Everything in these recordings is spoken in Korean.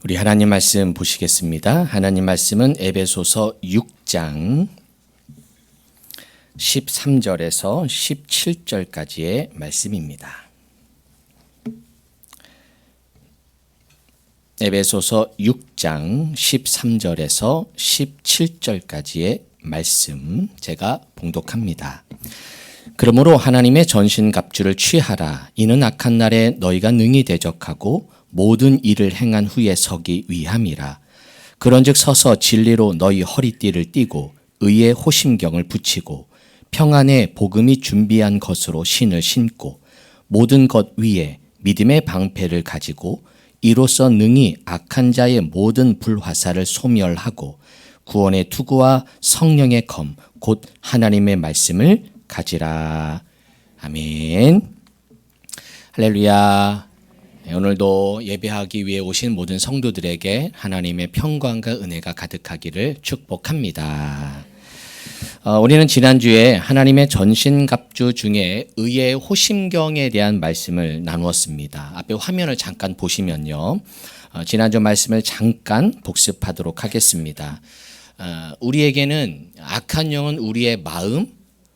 우리 하나님 말씀 보시겠습니다. 하나님 말씀은 에베소서 6장 13절에서 17절까지의 말씀입니다. 에베소서 6장 13절에서 17절까지의 말씀 제가 봉독합니다. 그러므로 하나님의 전신갑주를 취하라. 이는 악한 날에 너희가 능히 대적하고 모든 일을 행한 후에 서기 위함이라. 그런즉 서서 진리로 너희 허리띠를 띠고 의의 호심경을 붙이고 평안의 복음이 준비한 것으로 신을 신고 모든 것 위에 믿음의 방패를 가지고 이로써 능히 악한 자의 모든 불화살을 소멸하고 구원의 투구와 성령의 검 곧 하나님의 말씀을 가지라. 아멘. 할렐루야. 오늘도 예배하기 위해 오신 모든 성도들에게 하나님의 평강과 은혜가 가득하기를 축복합니다. 우리는 지난주에 하나님의 전신갑주 중에 의의 호심경에 대한 말씀을 나누었습니다. 앞에 화면을 잠깐 보시면요. 지난주 말씀을 잠깐 복습하도록 하겠습니다. 우리에게는 악한 영은 우리의 마음,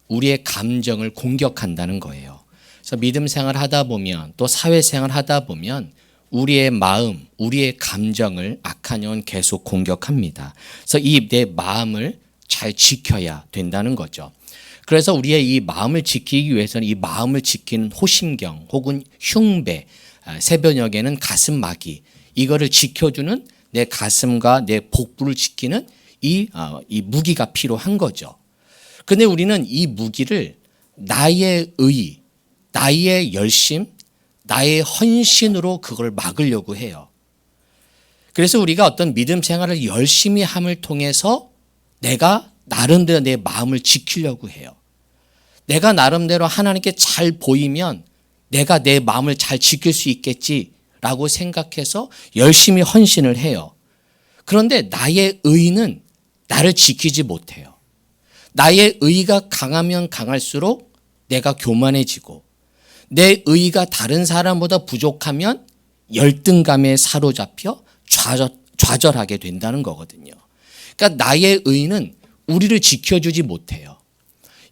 우리의 감정을 공격한다는 거예요. 그래서 믿음 생활 하다 보면 또 사회 생활 하다 보면 우리의 마음, 우리의 감정을 악한 영은 계속 공격합니다. 그래서 이 내 마음을 잘 지켜야 된다는 거죠. 그래서 우리의 이 마음을 지키기 위해서는 이 마음을 지키는 호심경 혹은 흉배, 새벽녘에는 가슴막이, 이거를 지켜주는 내 가슴과 내 복부를 지키는 이 무기가 필요한 거죠. 근데 우리는 이 무기를 나의 의, 나의 열심, 나의 헌신으로 그걸 막으려고 해요. 그래서 우리가 어떤 믿음 생활을 열심히 함을 통해서 내가 나름대로 내 마음을 지키려고 해요. 내가 나름대로 하나님께 잘 보이면 내가 내 마음을 잘 지킬 수 있겠지라고 생각해서 열심히 헌신을 해요. 그런데 나의 의는 나를 지키지 못해요. 나의 의가 강하면 강할수록 내가 교만해지고 내 의가 다른 사람보다 부족하면 열등감에 사로잡혀 좌절하게 된다는 거거든요. 그러니까 나의 의는 우리를 지켜주지 못해요.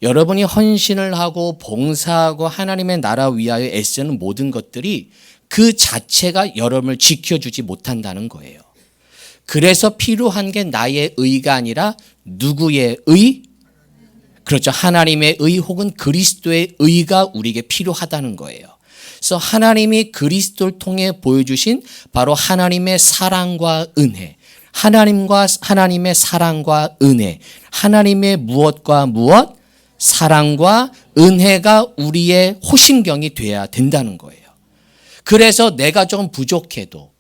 여러분이 헌신을 하고 봉사하고 하나님의 나라 위하여 애쓰는 모든 것들이 그 자체가 여러분을 지켜주지 못한다는 거예요. 그래서 필요한 게 나의 의가 아니라 누구의 의? 그렇죠. 하나님의 의 혹은 그리스도의 의가 우리에게 필요하다는 거예요. 그래서 하나님이 그리스도를 통해 보여주신 바로 하나님의 사랑과 은혜, 하나님의 사랑과 은혜, 하나님의 무엇과 무엇? 사랑과 은혜가 우리의 호심경이 돼야 된다는 거예요. 그래서 내가 좀 부족해도,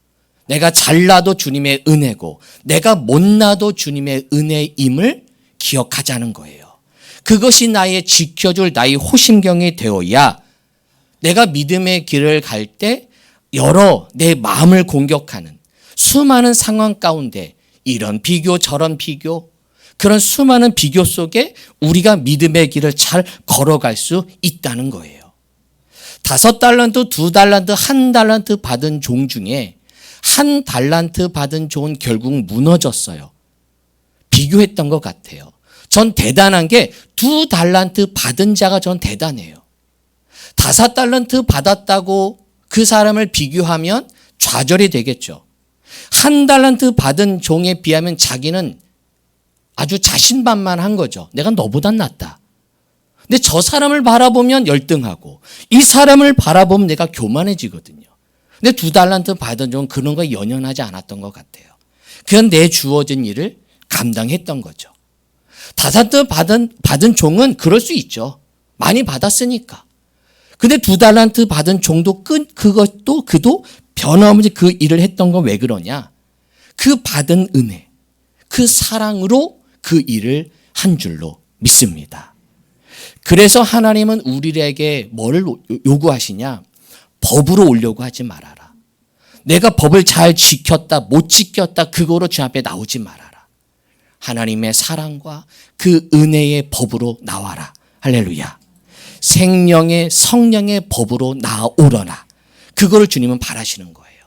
내가 잘나도 주님의 은혜고, 내가 못나도 주님의 은혜임을 기억하자는 거예요. 그것이 나의 지켜줄 나의 호심경이 되어야 내가 믿음의 길을 갈 때 여러 내 마음을 공격하는 수많은 상황 가운데 이런 비교 저런 비교, 그런 수많은 비교 속에 우리가 믿음의 길을 잘 걸어갈 수 있다는 거예요. 5달란트, 2달란트, 1달란트 받은 종 중에 1달란트 받은 종은 결국 무너졌어요. 비교했던 것 같아요. 전 대단한 게 2달란트 받은 자가 전 대단해요. 5달란트 받았다고 그 사람을 비교하면 좌절이 되겠죠. 1달란트 받은 종에 비하면 자기는 아주 자신만만한 거죠. 내가 너보단 낫다. 근데 저 사람을 바라보면 열등하고 이 사람을 바라보면 내가 교만해지거든요. 근데 2달란트 받은 종은 그런 거에 연연하지 않았던 것 같아요. 그건 내 주어진 일을 감당했던 거죠. 5달란트 받은 종은 그럴 수 있죠. 많이 받았으니까. 근데 2달란트 받은 종도 그도 변함없이 그 일을 했던 건 왜 그러냐? 그 받은 은혜, 그 사랑으로 그 일을 한 줄로 믿습니다. 그래서 하나님은 우리에게 뭐를 요구하시냐? 법으로 오려고 하지 말아라. 내가 법을 잘 지켰다, 못 지켰다, 그거로 주 앞에 나오지 말아라. 하나님의 사랑과 그 은혜의 법으로 나와라. 할렐루야. 생명의 성령의 법으로 나오려나. 그거를 주님은 바라시는 거예요.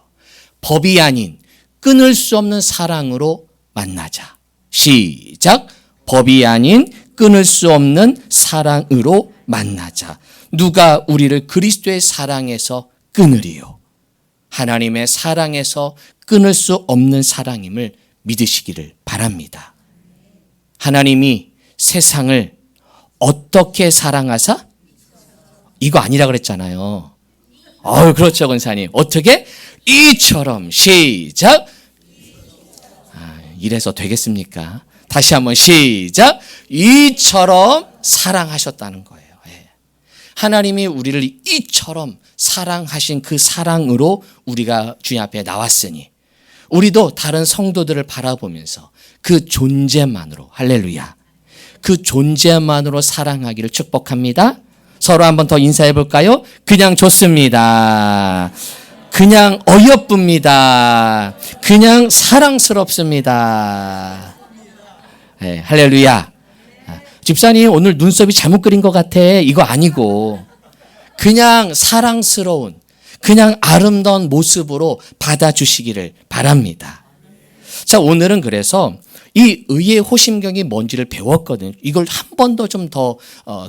법이 아닌 끊을 수 없는 사랑으로 만나자. 시작. 법이 아닌 끊을 수 없는 사랑으로 만나자. 누가 우리를 그리스도의 사랑에서 끊으리요? 하나님의 사랑에서 끊을 수 없는 사랑임을 믿으시기를 바랍니다. 하나님이 세상을 어떻게 사랑하사? 이거 아니라 그랬잖아요. 그렇죠, 권사님. 어떻게? 이처럼. 시작. 이래서 되겠습니까? 다시 한번 시작. 이처럼 사랑하셨다는 거예요. 하나님이 우리를 이처럼 사랑하신 그 사랑으로 우리가 주님 앞에 나왔으니 우리도 다른 성도들을 바라보면서 그 존재만으로, 할렐루야, 그 존재만으로 사랑하기를 축복합니다. 서로 한번 더 인사해 볼까요? 그냥 좋습니다. 그냥 어여쁩니다. 그냥 사랑스럽습니다. 네, 할렐루야. 집사님 오늘 눈썹이 잘못 그린 것 같아. 이거 아니고 그냥 사랑스러운, 그냥 아름다운 모습으로 받아주시기를 바랍니다. 자, 오늘은 그래서 이 의의 호심경이 뭔지를 배웠거든요. 이걸 한 번 더 좀 더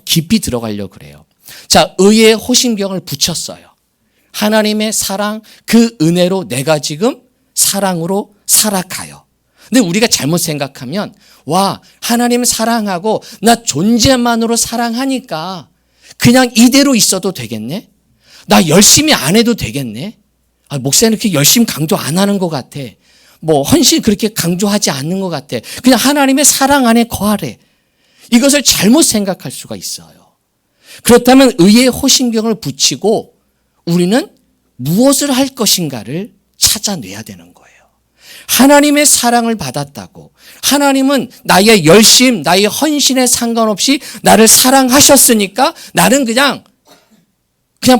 깊이 들어가려고 그래요. 자, 의의 호심경을 붙였어요. 하나님의 사랑, 그 은혜로 내가 지금 사랑으로 살아가요. 근데 우리가 잘못 생각하면 와, 하나님 사랑하고 나 존재만으로 사랑하니까 그냥 이대로 있어도 되겠네? 나 열심히 안 해도 되겠네? 목사님 그렇게 열심히 강조 안 하는 것 같아. 뭐 헌신 그렇게 강조하지 않는 것 같아. 그냥 하나님의 사랑 안에 거하래. 이것을 잘못 생각할 수가 있어요. 그렇다면 의의 호심경을 붙이고 우리는 무엇을 할 것인가를 찾아내야 되는 거예요. 하나님의 사랑을 받았다고 하나님은 나의 열심, 나의 헌신에 상관없이 나를 사랑하셨으니까 나는 그냥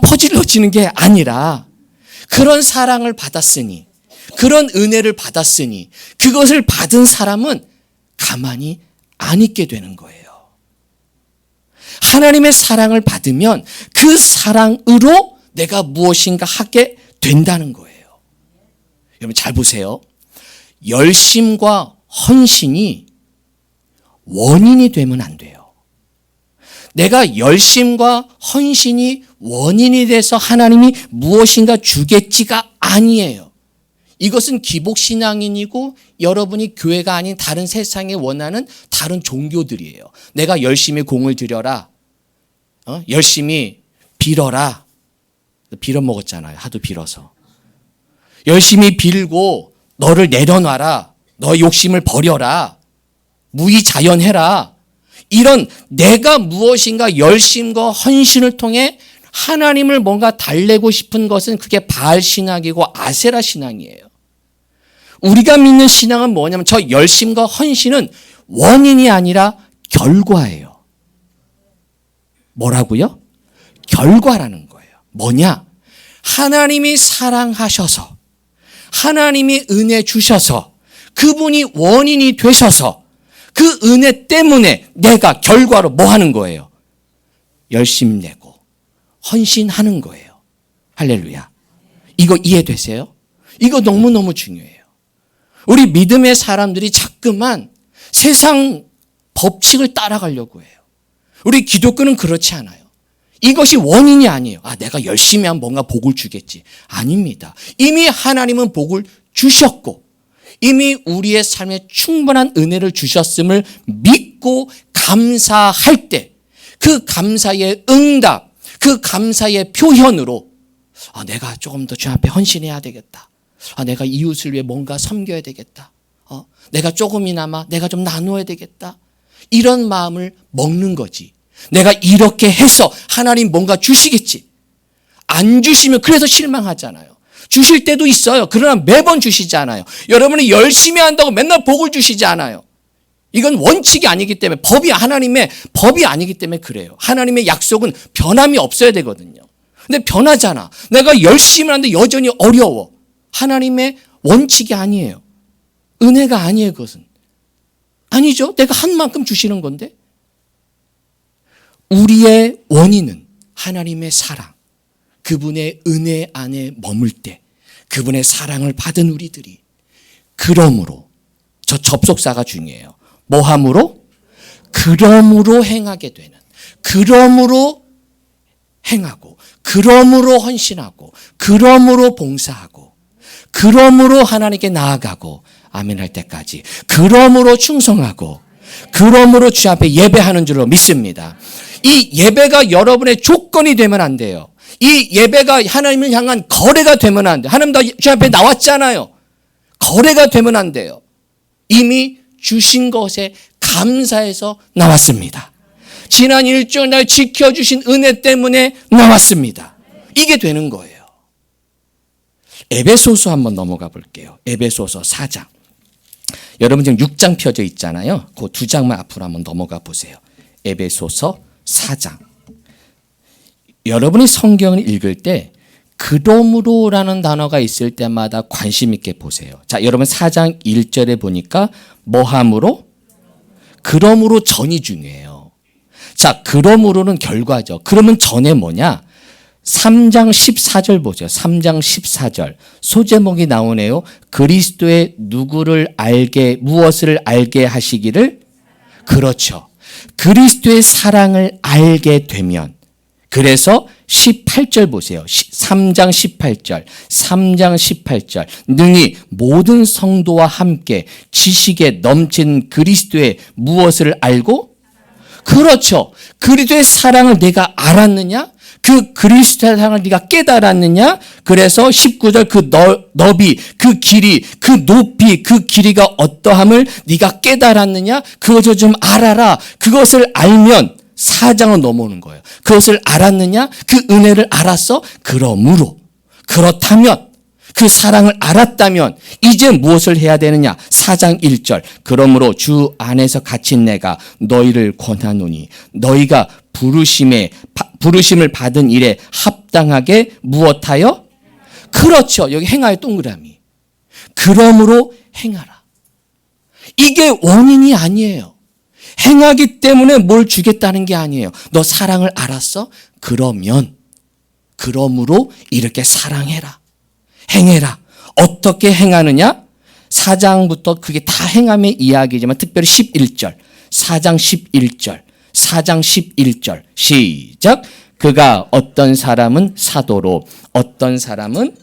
퍼질러지는 게 아니라 그런 사랑을 받았으니, 그런 은혜를 받았으니 그것을 받은 사람은 가만히 안 있게 되는 거예요. 하나님의 사랑을 받으면 그 사랑으로 내가 무엇인가 하게 된다는 거예요. 여러분 잘 보세요. 열심과 헌신이 원인이 되면 안 돼요. 내가 열심과 헌신이 원인이 돼서 하나님이 무엇인가 주겠지가 아니에요. 이것은 기복신앙인이고 여러분이 교회가 아닌 다른 세상에 원하는 다른 종교들이에요. 내가 열심히 공을 들여라. 열심히 빌어라. 빌어먹었잖아요. 하도 빌어서. 열심히 빌고 너를 내려놔라. 너의 욕심을 버려라. 무의자연해라. 이런 내가 무엇인가 열심과 헌신을 통해 하나님을 뭔가 달래고 싶은 것은 그게 바알 신앙이고 아세라 신앙이에요. 우리가 믿는 신앙은 뭐냐면 저 열심과 헌신은 원인이 아니라 결과예요. 뭐라고요? 결과라는 거예요. 뭐냐? 하나님이 사랑하셔서, 하나님이 은혜 주셔서, 그분이 원인이 되셔서 그 은혜 때문에 내가 결과로 뭐 하는 거예요? 열심 내고 헌신하는 거예요. 할렐루야. 이거 이해되세요? 이거 너무너무 중요해요. 우리 믿음의 사람들이 자꾸만 세상 법칙을 따라가려고 해요. 우리 기독교는 그렇지 않아요. 이것이 원인이 아니에요. 내가 열심히 하면 뭔가 복을 주겠지. 아닙니다. 이미 하나님은 복을 주셨고 이미 우리의 삶에 충분한 은혜를 주셨음을 믿고 감사할 때 그 감사의 응답, 그 감사의 표현으로 내가 조금 더 주 앞에 헌신해야 되겠다. 내가 이웃을 위해 뭔가 섬겨야 되겠다. 내가 조금이나마 내가 좀 나누어야 되겠다. 이런 마음을 먹는 거지. 내가 이렇게 해서 하나님 뭔가 주시겠지. 안 주시면 그래서 실망하잖아요. 주실 때도 있어요. 그러나 매번 주시지 않아요. 여러분이 열심히 한다고 맨날 복을 주시지 않아요. 이건 원칙이 아니기 때문에 하나님의 법이 아니기 때문에 그래요. 하나님의 약속은 변함이 없어야 되거든요. 근데 변하잖아. 내가 열심히 하는데 여전히 어려워. 하나님의 원칙이 아니에요. 은혜가 아니에요, 그것은. 아니죠. 내가 한 만큼 주시는 건데. 우리의 원인은 하나님의 사랑, 그분의 은혜 안에 머물 때 그분의 사랑을 받은 우리들이 그러므로. 저 접속사가 중요해요. 뭐 함으로? 그러므로 행하게 되는. 그러므로 행하고, 그러므로 헌신하고, 그러므로 봉사하고, 그러므로 하나님께 나아가고, 아멘 할 때까지, 그러므로 충성하고, 그러므로 주 앞에 예배하는 줄로 믿습니다. 이 예배가 여러분의 조건이 되면 안 돼요. 이 예배가 하나님을 향한 거래가 되면 안 돼요. 하나님 나 주 앞에 나왔잖아요. 거래가 되면 안 돼요. 이미 주신 것에 감사해서 나왔습니다. 지난 일주일 날 지켜주신 은혜 때문에 나왔습니다. 이게 되는 거예요. 에베소서 한번 넘어가 볼게요. 에베소서 4장. 여러분 지금 6장 펴져 있잖아요. 그 2장만 앞으로 한번 넘어가 보세요. 에베소서 4장. 여러분이 성경을 읽을 때 그러므로라는 단어가 있을 때마다 관심 있게 보세요. 자, 여러분 4장 1절에 보니까 뭐함으로? 그러므로 전이 중요해요. 자, 그러므로는 결과죠. 그러면 전에 뭐냐? 3장 14절 보세요. 3장 14절. 소제목이 나오네요. 그리스도의 누구를 알게, 무엇을 알게 하시기를? 그렇죠. 그리스도의 사랑을 알게 되면. 그래서 18절 보세요. 3장 18절. 3장 18절. 능히 모든 성도와 함께 지식에 넘친 그리스도의 무엇을 알고? 그렇죠. 그리스도의 사랑을 내가 알았느냐? 그 그리스도의 사랑을 네가 깨달았느냐? 그래서 19절 그 너비, 그 길이, 그 높이, 그 길이가 어떠함을 네가 깨달았느냐? 그것을 좀 알아라. 그것을 알면 4장은 넘어오는 거예요. 그것을 알았느냐? 그 은혜를 알았어? 그러므로. 그렇다면 그 사랑을 알았다면 이제 무엇을 해야 되느냐? 4장 1절. 그러므로 주 안에서 갇힌 내가 너희를 권하노니 너희가 부르심을 받은 일에 합당하게 무엇하여? 그렇죠. 여기 행하여 동그라미. 그러므로 행하라. 이게 원인이 아니에요. 행하기 때문에 뭘 주겠다는 게 아니에요. 너 사랑을 알았어? 그러므로 이렇게 사랑해라. 행해라. 어떻게 행하느냐? 4장부터 그게 다 행함의 이야기지만 특별히 11절. 4장 11절. 4장 11절. 시작. 그가 어떤 사람은 사도로, 어떤 사람은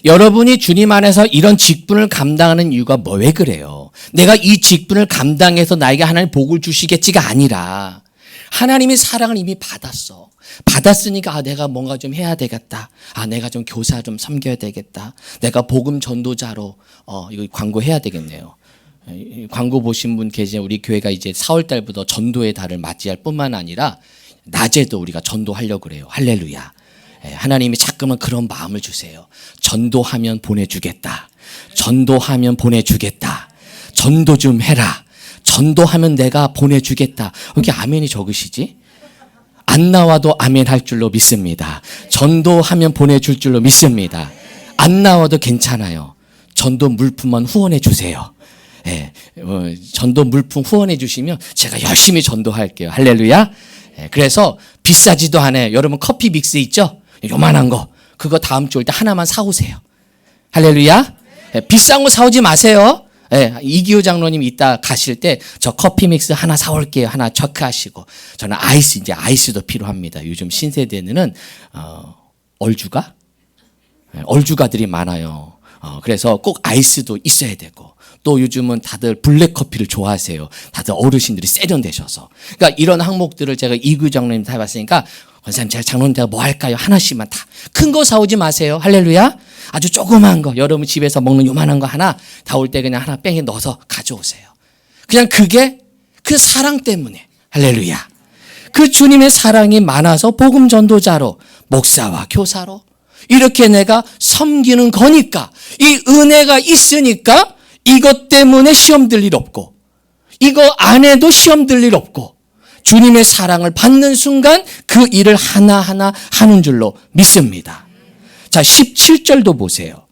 여러분이 주님 안에서 이런 직분을 감당하는 이유가 왜 그래요? 내가 이 직분을 감당해서 나에게 하나님 복을 주시겠지가 아니라 하나님의 사랑을 이미 받았어. 받았으니까 내가 뭔가 좀 해야 되겠다. 내가 좀 교사 좀 섬겨야 되겠다. 내가 복음 전도자로 이거 광고해야 되겠네요. 광고 보신 분 계시죠? 우리 교회가 이제 4월 달부터 전도의 달을 맞이할 뿐만 아니라 낮에도 우리가 전도하려고 그래요. 할렐루야. 하나님이 자꾸만 그런 마음을 주세요. 전도하면 보내주겠다. 전도하면 보내주겠다. 전도 좀 해라. 전도하면 내가 보내주겠다. 이렇게 아멘이 적으시지? 안 나와도 아멘 할 줄로 믿습니다. 전도하면 보내줄 줄로 믿습니다. 안 나와도 괜찮아요. 전도 물품만 후원해 주세요. 전도 물품 후원해 주시면 제가 열심히 전도할게요. 할렐루야. 그래서 비싸지도 않아요. 여러분 커피 믹스 있죠? 요만한 거. 그거 다음 주 올 때 하나만 사오세요. 할렐루야. 비싼 거 사오지 마세요. 이기호 장로님 이따 가실 때 저 커피 믹스 하나 사올게요. 하나 체크하시고. 저는 이제 아이스도 필요합니다. 요즘 신세대는 얼주가들이 많아요. 그래서 꼭 아이스도 있어야 되고. 또 요즘은 다들 블랙 커피를 좋아하세요. 다들 어르신들이 세련되셔서. 그러니까 이런 항목들을 제가 이기호 장로님 다 해봤으니까 권사님 제가 뭐 할까요? 하나씩만 다. 큰 거 사오지 마세요. 할렐루야. 아주 조그만 거, 여러분 집에서 먹는 요만한 거 하나 다 올 때 그냥 하나 뺑에 넣어서 가져오세요. 그냥 그게 그 사랑 때문에. 할렐루야. 그 주님의 사랑이 많아서 복음 전도자로, 목사와 교사로 이렇게 내가 섬기는 거니까, 이 은혜가 있으니까 이것 때문에 시험 들 일 없고, 이거 안 해도 시험 들 일 없고, 주님의 사랑을 받는 순간 그 일을 하나하나 하는 줄로 믿습니다. 자, 17절도 보세요.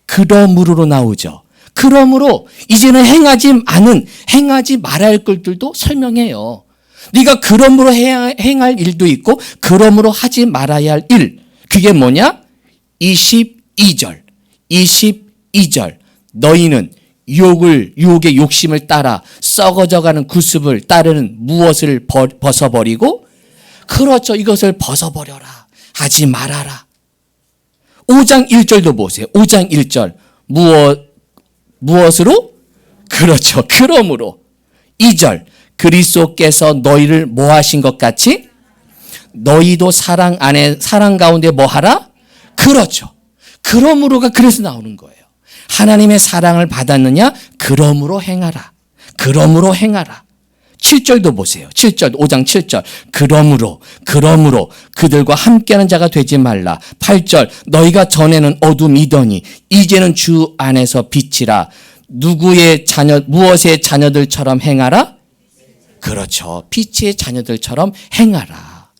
그러므로 나오죠. 그러므로 이제는 행하지 말아야 할 것들도 설명해요. 네가 그러므로 행할 일도 있고 그러므로 하지 말아야 할 일. 그게 뭐냐? 22절. 22절. 너희는 유혹의 욕심을 따라 썩어져가는 구습을 따르는 무엇을 벗어버리고, 그렇죠, 이것을 벗어버려라. 하지 말아라. 5장 1절도 보세요. 5장 1절. 무엇으로? 그렇죠. 그러므로. 2절. 그리스도께서 너희를 뭐 하신 것 같이 너희도 사랑 가운데 뭐 하라? 그렇죠. 그러므로가 그래서 나오는 거예요. 하나님의 사랑을 받았느냐? 그러므로 행하라. 그러므로 행하라. 7절도 보세요. 7절, 5장 7절. 그러므로 그들과 함께하는 자가 되지 말라. 8절. 너희가 전에는 어둠이더니 이제는 주 안에서 빛이라. 무엇의 자녀들처럼 행하라? 그렇죠. 빛의 자녀들처럼 행하라.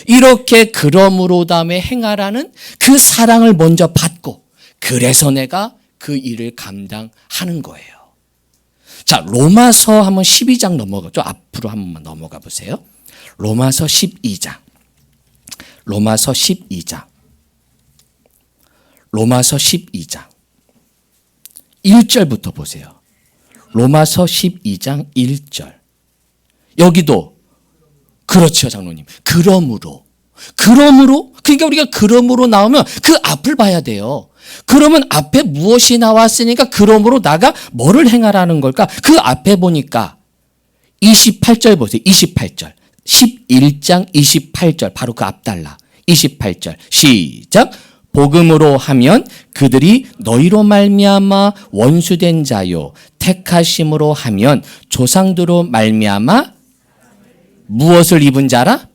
이렇게 그러므로 다음에 행하라는 그 사랑을 먼저 받고, 그래서 내가 그 일을 감당하는 거예요. 자, 로마서 한번 12장 넘어가죠. 앞으로 한 번만 넘어가 보세요. 로마서 12장. 로마서 12장. 로마서 12장. 1절부터 보세요. 로마서 12장 1절. 여기도 그렇죠, 장로님. 그러므로. 그러니까 우리가 그러므로 나오면 그 앞을 봐야 돼요. 그러면 앞에 무엇이 나왔으니까 그러므로 나가 뭐를 행하라는 걸까? 그 앞에 보니까 28절 보세요. 28절. 11장 28절. 바로 그 앞달라. 28절. 시작. 복음으로 하면 그들이 너희로 말미암아 원수된 자요. 택하심으로 하면 조상들로 말미암아 무엇을 입은 자라?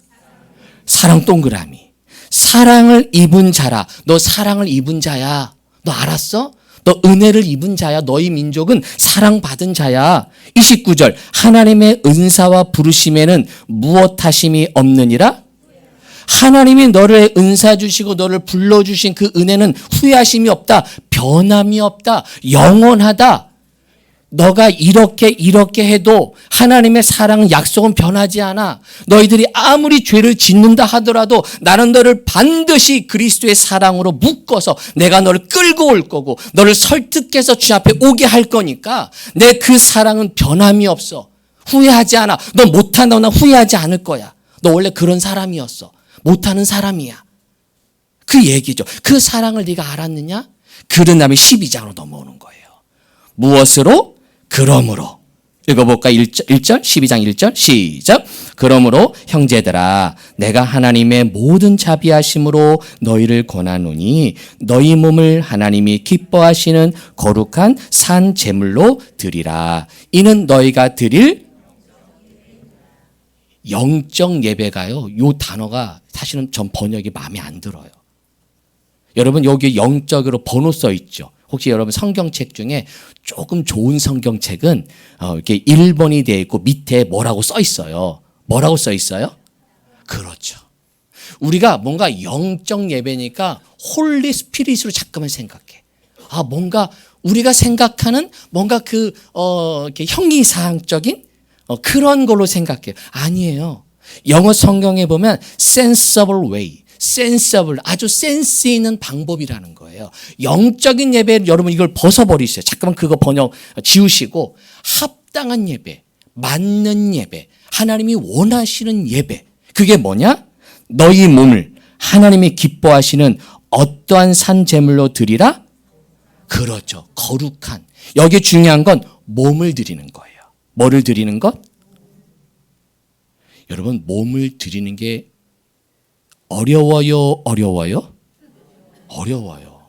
사랑 동그라미. 사랑을 입은 자라. 너 사랑을 입은 자야. 너 알았어? 너 은혜를 입은 자야. 너희 민족은 사랑받은 자야. 29절. 하나님의 은사와 부르심에는 무엇 하심이 없느니라? 하나님이 너를 은사 주시고 너를 불러주신 그 은혜는 후회하심이 없다. 변함이 없다. 영원하다. 너가 이렇게 해도 하나님의 사랑은 약속은 변하지 않아. 너희들이 아무리 죄를 짓는다 하더라도 나는 너를 반드시 그리스도의 사랑으로 묶어서 내가 너를 끌고 올 거고 너를 설득해서 주 앞에 오게 할 거니까 내 그 사랑은 변함이 없어. 후회하지 않아. 너 못한다고 나 후회하지 않을 거야. 너 원래 그런 사람이었어. 못하는 사람이야. 그 얘기죠. 그 사랑을 네가 알았느냐? 그런 다음에 12장으로 넘어오는 거예요. 무엇으로? 그러므로. 읽어볼까? 1절, 12장 1절, 시작. 그러므로 형제들아, 내가 하나님의 모든 자비하심으로 너희를 권하노니 너희 몸을 하나님이 기뻐하시는 거룩한 산 제물로 드리라. 이는 너희가 드릴 영적 예배가요. 이 단어가 사실은 전 번역이 마음에 안 들어요. 여러분 여기 영적으로 번호 써 있죠. 혹시 여러분 성경책 중에 조금 좋은 성경책은 이렇게 1번이 되어 있고 밑에 뭐라고 써 있어요. 뭐라고 써 있어요? 그렇죠. 우리가 뭔가 영적 예배니까 홀리 스피릿으로 잠깐만 생각해. 뭔가 우리가 생각하는 뭔가 이렇게 형이상적인 그런 걸로 생각해요. 아니에요. 영어 성경에 보면 sensible way. 센서블, 아주 센스 있는 방법이라는 거예요. 영적인 예배, 여러분 이걸 벗어버리세요. 잠깐만 그거 번역 지우시고 합당한 예배, 맞는 예배, 하나님이 원하시는 예배. 그게 뭐냐? 너희 몸을 하나님이 기뻐하시는 어떠한 산 제물로 드리라? 그렇죠. 거룩한. 여기 중요한 건 몸을 드리는 거예요. 뭐를 드리는 것? 여러분 몸을 드리는 게 어려워요? 어려워요.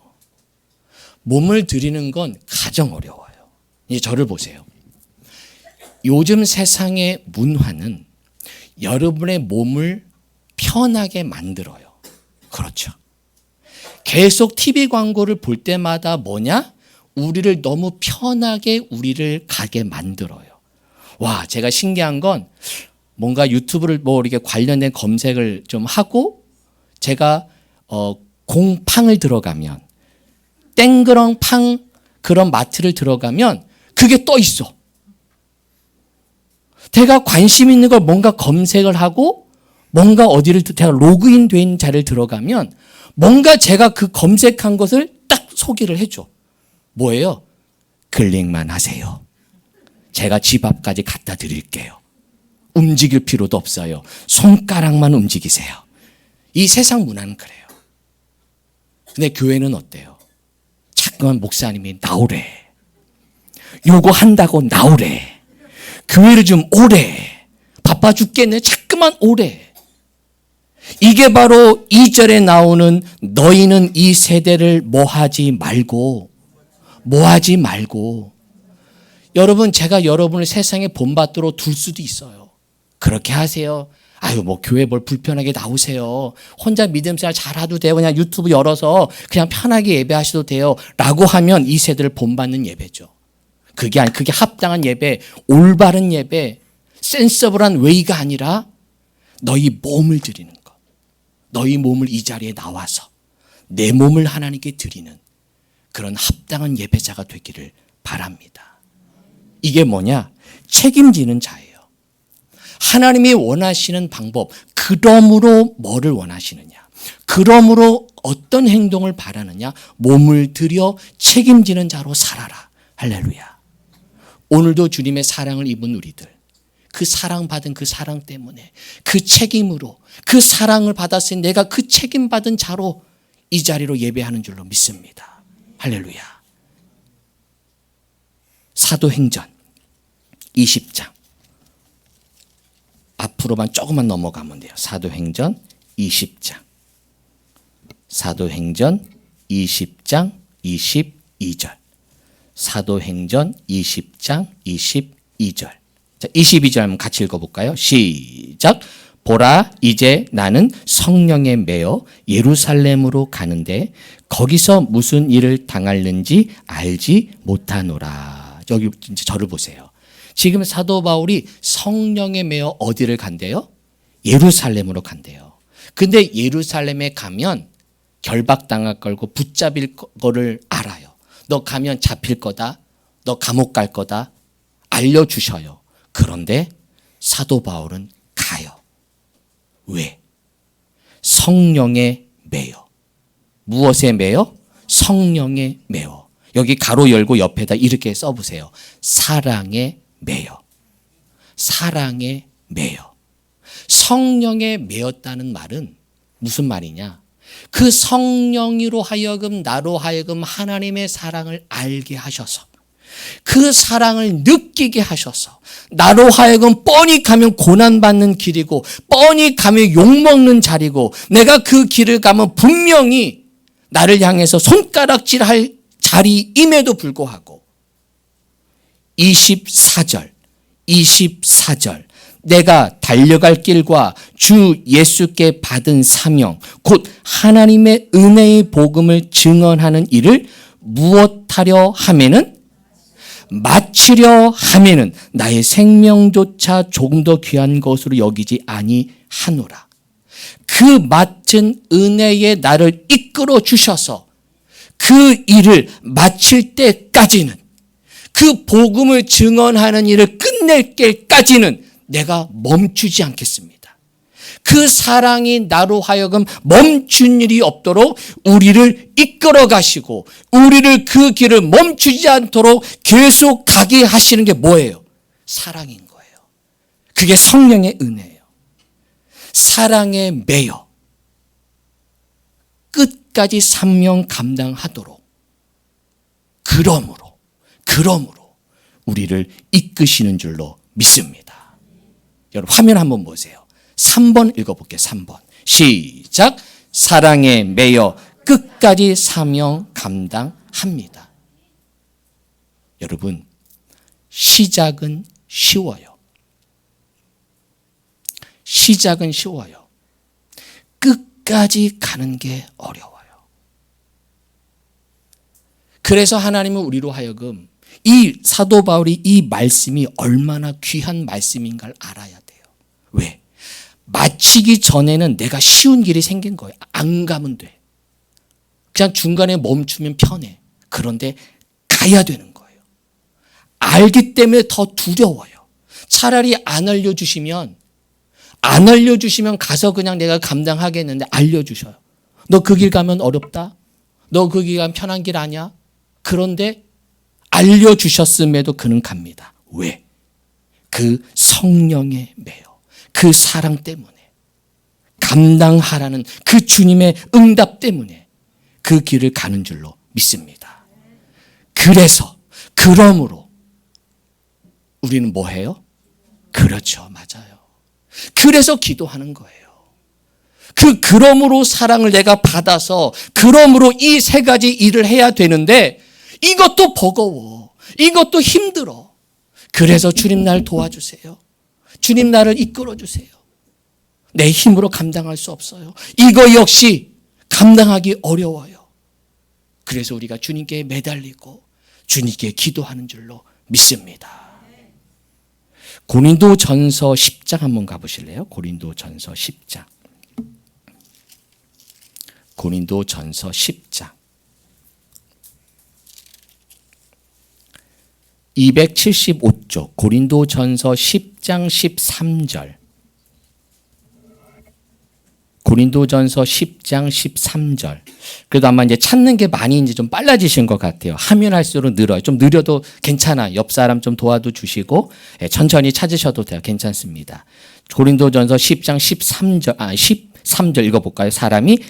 몸을 드리는 건 가장 어려워요. 이제 저를 보세요. 요즘 세상의 문화는 여러분의 몸을 편하게 만들어요. 그렇죠. 계속 TV 광고를 볼 때마다 뭐냐? 우리를 너무 편하게 우리를 가게 만들어요. 와, 제가 신기한 건 뭔가 유튜브를 이렇게 관련된 검색을 좀 하고 제가 공팡을 들어가면 땡그렁팡 그런 마트를 들어가면 그게 떠 있어. 제가 관심 있는 걸 뭔가 검색을 하고 뭔가 어디를 제가 로그인 된 자리를 들어가면 뭔가 제가 그 검색한 것을 딱 소개를 해줘. 뭐예요? 클릭만 하세요. 제가 집 앞까지 갖다 드릴게요. 움직일 필요도 없어요. 손가락만 움직이세요. 이 세상 문화는 그래요. 근데 교회는 어때요? 자꾸만 목사님이 나오래. 요거 한다고 나오래. 교회를 좀 오래. 바빠 죽겠네. 자꾸만 오래. 이게 바로 2절에 나오는 너희는 이 세대를 뭐하지 말고 여러분 제가 여러분을 세상의 본받들어 둘 수도 있어요. 그렇게 하세요. 아유 뭐 교회 뭘 불편하게 나오세요. 혼자 믿음생활 잘해도 돼요. 그냥 유튜브 열어서 그냥 편하게 예배하셔도 돼요. 라고 하면 이 세대를 본받는 예배죠. 그게 합당한 예배, 올바른 예배, 센서블한 웨이가 아니라 너희 몸을 드리는 것. 너희 몸을 이 자리에 나와서 내 몸을 하나님께 드리는 그런 합당한 예배자가 되기를 바랍니다. 이게 뭐냐? 책임지는 자예요. 하나님이 원하시는 방법, 그러므로 뭐를 원하시느냐? 그러므로 어떤 행동을 바라느냐? 몸을 들여 책임지는 자로 살아라. 할렐루야. 오늘도 주님의 사랑을 입은 우리들, 그 사랑받은 그 사랑 때문에 그 책임으로 그 사랑을 받았으니 내가 그 책임받은 자로 이 자리로 예배하는 줄로 믿습니다. 할렐루야. 사도행전 20장 앞으로만 조금만 넘어가면 돼요. 사도행전 20장 22절 사도행전 20장 22절. 자, 22절 한번 같이 읽어볼까요? 시작. 보라, 이제 나는 성령에 매여 예루살렘으로 가는데 거기서 무슨 일을 당할는지 알지 못하노라. 여기 저를 보세요. 지금 사도 바울이 성령에 매여 어디를 간대요? 예루살렘으로 간대요. 근데 예루살렘에 가면 결박당할 걸고 붙잡힐 거를 알아요. 너 가면 잡힐 거다. 너 감옥 갈 거다. 알려주셔요. 그런데 사도 바울은 가요. 왜? 성령에 매여. 무엇에 매여? 성령에 매여. 여기 가로 열고 옆에다 이렇게 써보세요. 사랑에 매여. 사랑에 매여. 성령에 매였다는 말은 무슨 말이냐? 그 성령으로 하여금 나로 하여금 하나님의 사랑을 알게 하셔서 그 사랑을 느끼게 하셔서 나로 하여금 뻔히 가면 고난받는 길이고 뻔히 가면 욕먹는 자리고 내가 그 길을 가면 분명히 나를 향해서 손가락질할 자리임에도 불구하고 24절 내가 달려갈 길과 주 예수께 받은 사명 곧 하나님의 은혜의 복음을 증언하는 일을 무엇하려 하면은 마치려 하면은 나의 생명조차 조금 더 귀한 것으로 여기지 아니하노라. 그 맡은 은혜에 나를 이끌어 주셔서 그 일을 마칠 때까지는 그 복음을 증언하는 일을 끝낼 때까지는 내가 멈추지 않겠습니다. 그 사랑이 나로 하여금 멈춘 일이 없도록 우리를 이끌어 가시고 우리를 그 길을 멈추지 않도록 계속 가게 하시는 게 뭐예요? 사랑인 거예요. 그게 성령의 은혜예요. 사랑에 매여 끝까지 사명 감당하도록 그러므로 우리를 이끄시는 줄로 믿습니다. 여러분 화면 한번 보세요. 3번 읽어볼게요. 3번 시작. 사랑에 매여 끝까지 사명 감당합니다. 여러분 시작은 쉬워요. 시작은 쉬워요. 끝까지 가는 게 어려워요. 그래서 하나님은 우리로 하여금 이 사도 바울이 이 말씀이 얼마나 귀한 말씀인가를 알아야 돼요. 왜? 마치기 전에는 내가 쉬운 길이 생긴 거예요. 안 가면 돼. 그냥 중간에 멈추면 편해. 그런데 가야 되는 거예요. 알기 때문에 더 두려워요. 차라리 안 알려주시면 가서 그냥 내가 감당하겠는데 알려주셔요. 너 그 길 가면 어렵다. 너 그 길 가면 편한 길 아니야. 그런데 알려주셨음에도 그는 갑니다. 왜? 그 성령에 매여 그 사랑 때문에 감당하라는 그 주님의 응답 때문에 그 길을 가는 줄로 믿습니다. 그러므로 우리는 뭐 해요? 그렇죠. 맞아요. 그래서 기도하는 거예요. 그러므로 사랑을 내가 받아서 그러므로 이 세 가지 일을 해야 되는데 이것도 버거워. 이것도 힘들어. 그래서 주님 날 도와주세요. 주님 나를 이끌어 주세요. 내 힘으로 감당할 수 없어요. 이거 역시 감당하기 어려워요. 그래서 우리가 주님께 매달리고 주님께 기도하는 줄로 믿습니다. 고린도전서 10장 한번 가보실래요? 고린도전서 10장. 고린도전서 10장. 275쪽 고린도전서 10장 13절. 고린도전서 10장 13절. 그래도 아마 이제 찾는 게 많이 이제 좀 빨라지신 것 같아요. 하면 할수록 늘어요. 좀 느려도 괜찮아. 옆 사람 좀 도와도 주시고 천천히 찾으셔도 돼요. 괜찮습니다. 고린도전서 10장 13절 읽어볼까요?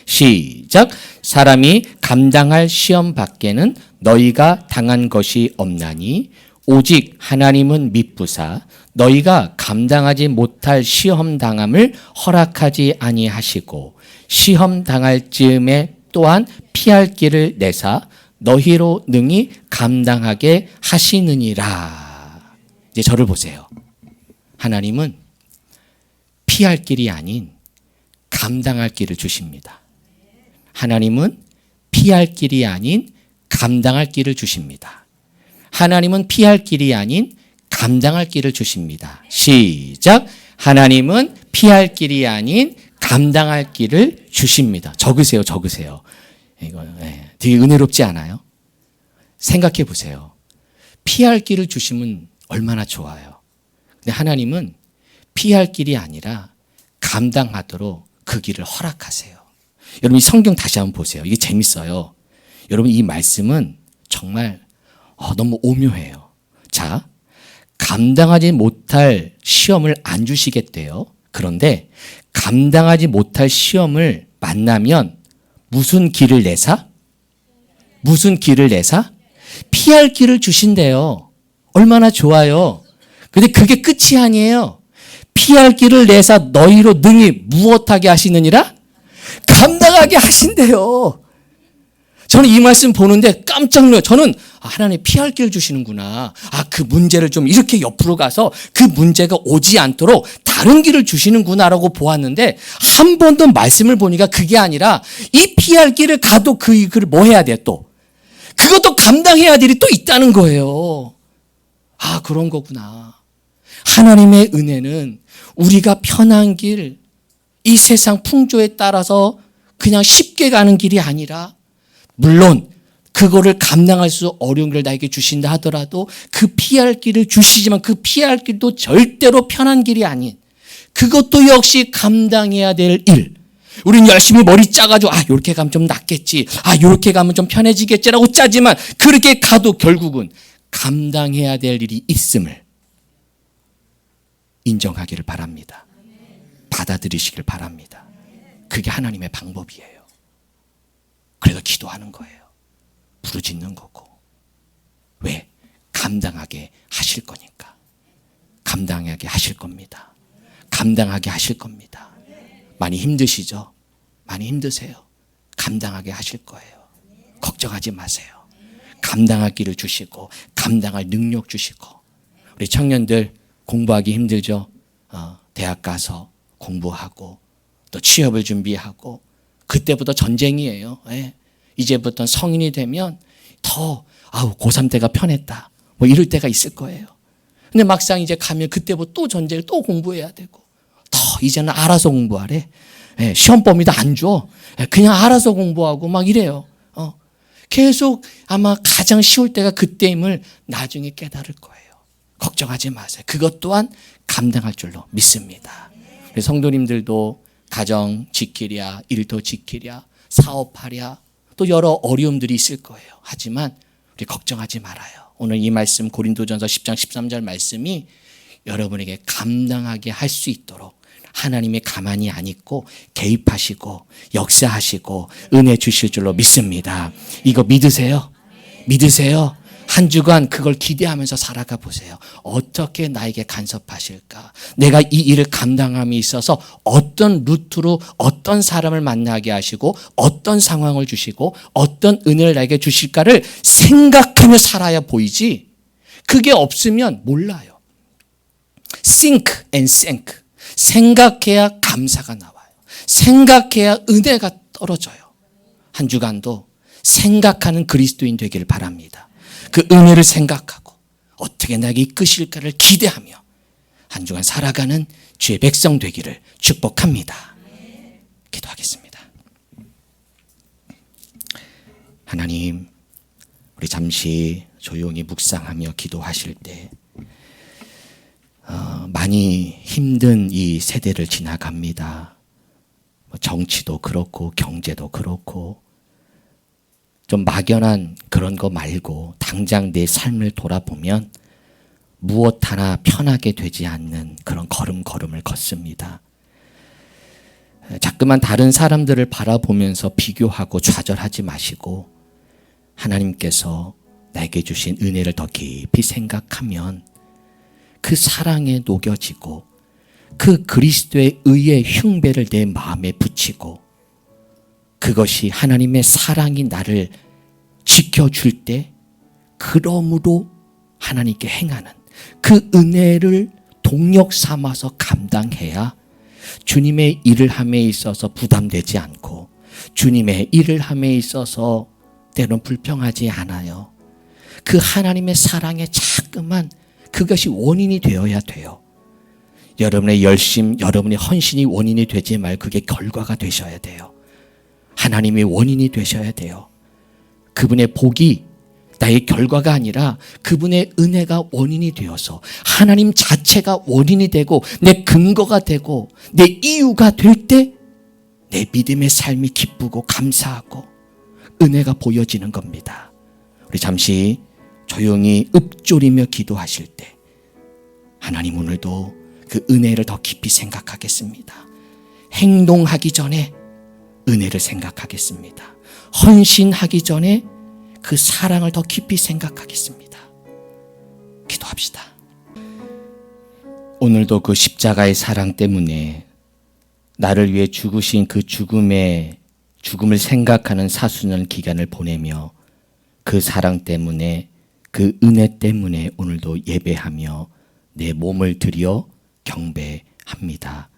시작. 사람이 감당할 시험 밖에는 너희가 당한 것이 없나니 오직 하나님은 미쁘사 너희가 감당하지 못할 시험 당함을 허락하지 아니하시고 시험 당할 즈음에 또한 피할 길을 내사 너희로 능히 감당하게 하시느니라. 이제 저를 보세요. 하나님은 피할 길이 아닌 감당할 길을 주십니다. 하나님은 피할 길이 아닌 감당할 길을 주십니다. 하나님은 피할 길이 아닌 감당할 길을 주십니다. 시작. 하나님은 피할 길이 아닌 감당할 길을 주십니다. 적으세요. 이거 되게 은혜롭지 않아요? 생각해 보세요. 피할 길을 주시면 얼마나 좋아요. 근데 하나님은 피할 길이 아니라 감당하도록 그 길을 허락하세요. 여러분 이 성경 다시 한번 보세요. 이게 재밌어요. 여러분 이 말씀은 정말 너무 오묘해요. 자, 감당하지 못할 시험을 안 주시겠대요. 그런데 감당하지 못할 시험을 만나면 무슨 길을 내사? 피할 길을 주신대요. 얼마나 좋아요. 근데 그게 끝이 아니에요. 피할 길을 내사 너희로 능히 무엇하게 하시느니라? 감당하게 하신대요. 저는 이 말씀 보는데 깜짝 놀라요. 저는 하나님 피할 길을 주시는구나. 그 문제를 좀 이렇게 옆으로 가서 그 문제가 오지 않도록 다른 길을 주시는구나라고 보았는데 한 번 더 말씀을 보니까 그게 아니라 이 피할 길을 가도 그 길을 뭐 해야 돼 또? 그것도 감당해야 될 일이 또 있다는 거예요. 그런 거구나. 하나님의 은혜는 우리가 편한 길, 이 세상 풍조에 따라서 그냥 쉽게 가는 길이 아니라 물론 그거를 감당할 수 어려운 길을 나에게 주신다 하더라도 그 피할 길을 주시지만 그 피할 길도 절대로 편한 길이 아닌 그것도 역시 감당해야 될 일. 우리는 열심히 머리 짜가지고 이렇게 가면 좀 낫겠지. 이렇게 가면 좀 편해지겠지라고 짜지만 그렇게 가도 결국은 감당해야 될 일이 있음을 인정하기를 바랍니다. 받아들이시길 바랍니다. 그게 하나님의 방법이에요. 그래서 기도하는 거예요. 부르짖는 거고. 왜? 감당하게 하실 거니까. 감당하게 하실 겁니다. 감당하게 하실 겁니다. 많이 힘드시죠? 많이 힘드세요. 감당하게 하실 거예요. 걱정하지 마세요. 감당할 길을 주시고 감당할 능력 주시고. 우리 청년들 공부하기 힘들죠? 대학 가서 공부하고 또 취업을 준비하고 그때부터 전쟁이에요. 이제부터 성인이 되면 더 고3 때가 편했다. 이럴 때가 있을 거예요. 근데 막상 이제 가면 그때부터 또 전쟁을 또 공부해야 되고 더 이제는 알아서 공부하래. 시험 범위도 안 줘. 그냥 알아서 공부하고 막 이래요. 계속 아마 가장 쉬울 때가 그때임을 나중에 깨달을 거예요. 걱정하지 마세요. 그것 또한 감당할 줄로 믿습니다. 우리 성도님들도 가정 지키랴, 일도 지키랴, 사업하랴, 또 여러 어려움들이 있을 거예요. 하지만 우리 걱정하지 말아요. 오늘 이 말씀 고린도전서 10장 13절 말씀이 여러분에게 감당하게 할 수 있도록 하나님의 가만히 안 있고 개입하시고 역사하시고 은혜 주실 줄로 믿습니다. 이거 믿으세요? 믿으세요? 한 주간 그걸 기대하면서 살아가 보세요. 어떻게 나에게 간섭하실까? 내가 이 일을 감당함에 있어서 어떤 루트로 어떤 사람을 만나게 하시고 어떤 상황을 주시고 어떤 은혜를 나에게 주실까를 생각하며 살아야 보이지, 그게 없으면 몰라요. Think and thank. 생각해야 감사가 나와요. 생각해야 은혜가 떨어져요. 한 주간도 생각하는 그리스도인 되기를 바랍니다. 그 은혜를 생각하고 어떻게 나에게 이끄실까를 기대하며 한 주간 살아가는 주의 백성 되기를 축복합니다. 기도하겠습니다. 하나님, 우리 잠시 조용히 묵상하며 기도하실 때 많이 힘든 이 세대를 지나갑니다. 정치도 그렇고 경제도 그렇고 좀 막연한 그런 거 말고 당장 내 삶을 돌아보면 무엇 하나 편하게 되지 않는 그런 걸음걸음을 걷습니다. 자꾸만 다른 사람들을 바라보면서 비교하고 좌절하지 마시고 하나님께서 나에게 주신 은혜를 더 깊이 생각하면 그 사랑에 녹여지고 그 그리스도의 의의 흉배를 내 마음에 붙이고 그것이 하나님의 사랑이 나를 지켜줄 때 그러므로 하나님께 행하는 그 은혜를 동력 삼아서 감당해야 주님의 일을 함에 있어서 부담되지 않고 주님의 일을 함에 있어서 때론 불평하지 않아요. 그 하나님의 사랑에 자꾸만 그것이 원인이 되어야 돼요. 여러분의 열심, 여러분의 헌신이 원인이 되지 말고 그게 결과가 되셔야 돼요. 하나님이 원인이 되셔야 돼요. 그분의 복이 나의 결과가 아니라 그분의 은혜가 원인이 되어서 하나님 자체가 원인이 되고 내 근거가 되고 내 이유가 될 때 내 믿음의 삶이 기쁘고 감사하고 은혜가 보여지는 겁니다. 우리 잠시 조용히 읊조리며 기도하실 때 하나님, 오늘도 그 은혜를 더 깊이 생각하겠습니다. 행동하기 전에 은혜를 생각하겠습니다. 헌신하기 전에 그 사랑을 더 깊이 생각하겠습니다. 기도합시다. 오늘도 그 십자가의 사랑 때문에 나를 위해 죽으신 그 죽음을 생각하는 사수년 기간을 보내며 그 사랑 때문에 그 은혜 때문에 오늘도 예배하며 내 몸을 들여 경배합니다.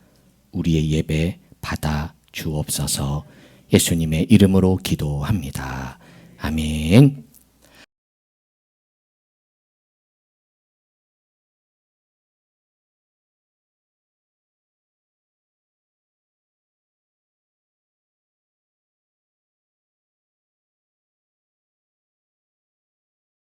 우리의 예배 받아 주옵소서. 예수님의 이름으로 기도합니다. 아멘.